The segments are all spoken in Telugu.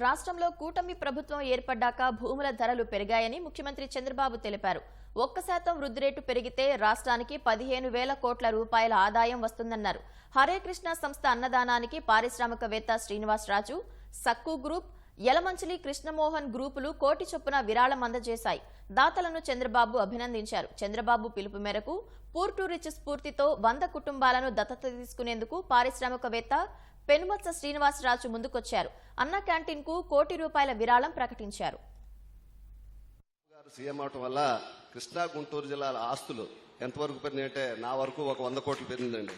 రాష్ట్రంలో కూటమి ప్రభుత్వం ఏర్పడ్డాక భూముల ధరలు పెరిగాయని ముఖ్యమంత్రి చంద్రబాబు తెలిపారు. 1% వృద్ధి రేటు పెరిగితే రాష్ట్రానికి 15,000 కోట్ల రూపాయల ఆదాయం వస్తుందన్నారు. హరే కృష్ణ సంస్థ అన్నదానానికి పారిశ్రామికవేత్త శ్రీనివాస్ రాజు, సక్కు గ్రూప్, యలమంచిలి కృష్ణమోహన్ గ్రూపులు కోటి చొప్పున విరాళం అందజేశాయి. దాతలను చంద్రబాబు అభినందించారు. చంద్రబాబు పిలుపు మేరకు పూర్ టు రిచ్ స్ఫూర్తితో 100 కుటుంబాలను దత్తత తీసుకునేందుకు పారిశ్రామికవేత్త పెనుమత్స శ్రీనివాసరాజు ముందుకొచ్చారు. అన్న క్యాంటీన్ కు ₹1 కోటి విరాళం ప్రకటించారు. సీఎం అవటం వల్ల కృష్ణా గుంటూరు జిల్లాల ఆస్తులు ఎంతవరకు పెరిగినాయంటే నా వరకు ఒక 100 కోట్లు పెరిగిందండి.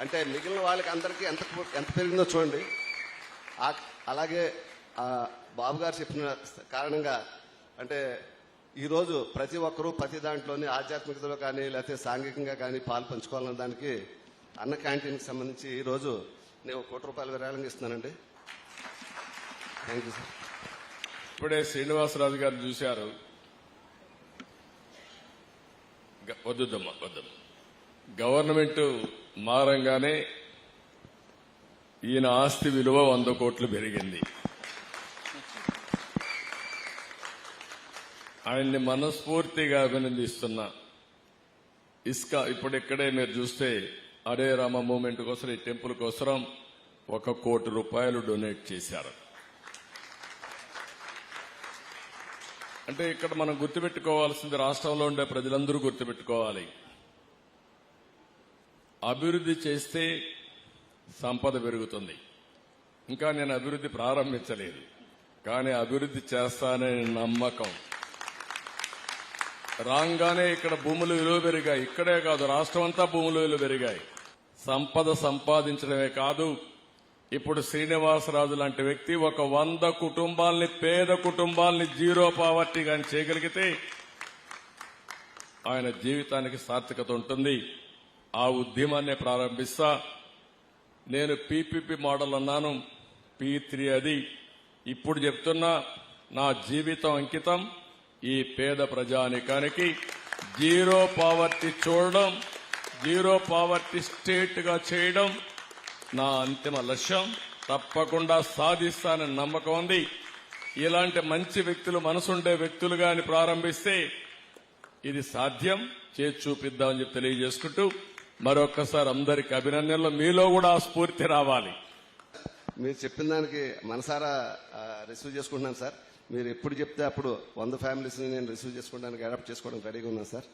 అంటే మిగిలిన వాళ్ళకి అందరికీ ఎంత పెరిగిందో చూడండి. అలాగే బాబు గారు చెప్పిన కారణంగా అంటే ఈరోజు ప్రతి ఒక్కరూ ప్రతి దాంట్లోని ఆధ్యాత్మికతలో కానీ లేకపోతే సాంఘికంగా కానీ పాలు పంచుకోవాలన్న దానికి అన్న క్యాంటీన్కి సంబంధించి ఈరోజు నేను ₹1 కోటి విరాళంగా ఇస్తున్నానండి. Thank you sir. ఇప్పుడే శ్రీనివాసరాజు గారు చూశారు. వద్దుద్దమ్మా వద్దమ్మా. గవర్నమెంట్ మారంగానే ఈయన ఆస్తి విలువ 100 కోట్లు పెరిగింది. ఆయన్ని మనస్ఫూర్తిగా అభినందిస్తున్నా. ఇప్పుడు ఇక్కడే మీరు చూస్తే హరే రామ మూవ్మెంట్ కోసం ఈ టెంపుల్ కోసం ₹1 కోటి డొనేట్ చేశారు. అంటే ఇక్కడ మనం గుర్తుపెట్టుకోవాల్సింది, రాష్ట్రంలో ఉండే ప్రజలందరూ గుర్తుపెట్టుకోవాలి, అభివృద్ధి చేస్తే సంపద పెరుగుతుంది. ఇంకా నేను అభివృద్ధి ప్రారంభించలేదు, కానీ అభివృద్ధి చేస్తాననే నమ్మకం. రాగానే ఇక్కడ భూముల విలువ పెరిగాయి. ఇక్కడే కాదు, రాష్ట్రం అంతా భూముల విలువ పెరిగాయి. సంపద సంపాదించడమే కాదు, ఇప్పుడు శ్రీనివాసరాజు లాంటి వ్యక్తి ఒక 100 కుటుంబాలని, పేద కుటుంబాలని జీరో పావర్టీ కానీ చేయగలిగితే ఆయన జీవితానికి సార్థకత ఉంటుంది. ఆ ఉద్యమాన్ని ప్రారంభిస్తా. నేను పీపీపీ మోడల్ అన్నాను, P3 అది. ఇప్పుడు చెప్తున్నా, నా జీవితం అంకితం ఈ పేద ప్రజానికానికి జీరో పావర్టీ చూడడం, జీరో పావర్టీ స్టేట్ గా చేయడం నా అంతిమ లక్ష్యం. తప్పకుండా సాధిస్తానని నమ్మకం ఉంది. ఇలాంటి మంచి వ్యక్తులు, మనసుండే వ్యక్తులుగాని ప్రారంభిస్తే ఇది సాధ్యం. చేసి చూపిద్దామని చెప్పి తెలియజేసుకుంటూ మరొక్కసారి అందరికి అభినందనలు. మీలో కూడా ఆ స్ఫూర్తి రావాలి. మీరు చెప్పిన దానికి మనసారా రిసీవ్ చేసుకుంటున్నాను సార్. మీరు ఎప్పుడు చెప్తే అప్పుడు 100 ఫ్యామిలీస్ని నేను రిసీవ్ చేసుకోవడానికి అడాప్ట్ చేసుకోవడానికి రెడీగా ఉన్నాను సార్.